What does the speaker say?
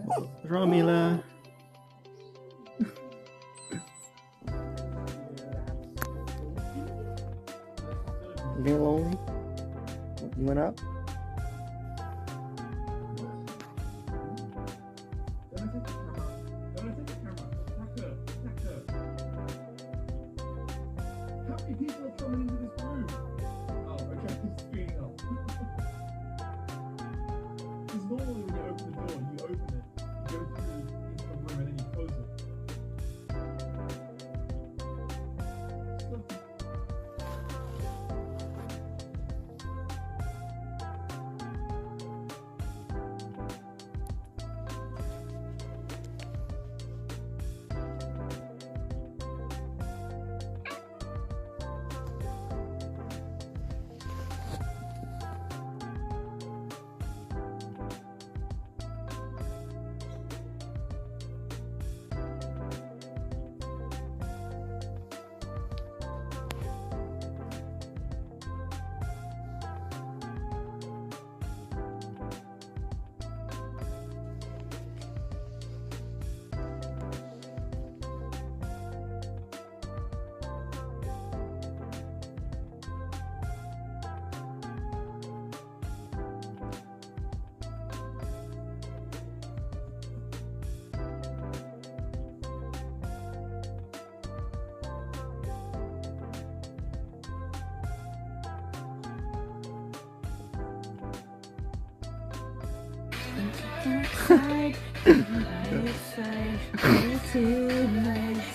What's wrong, Mila? You being lonely? You went out? How many people are coming into this room? Oh, okay, it's speeding up. Because normally when you open the door, you open it, you go through into the room and then you close it. Side, right side, way too much.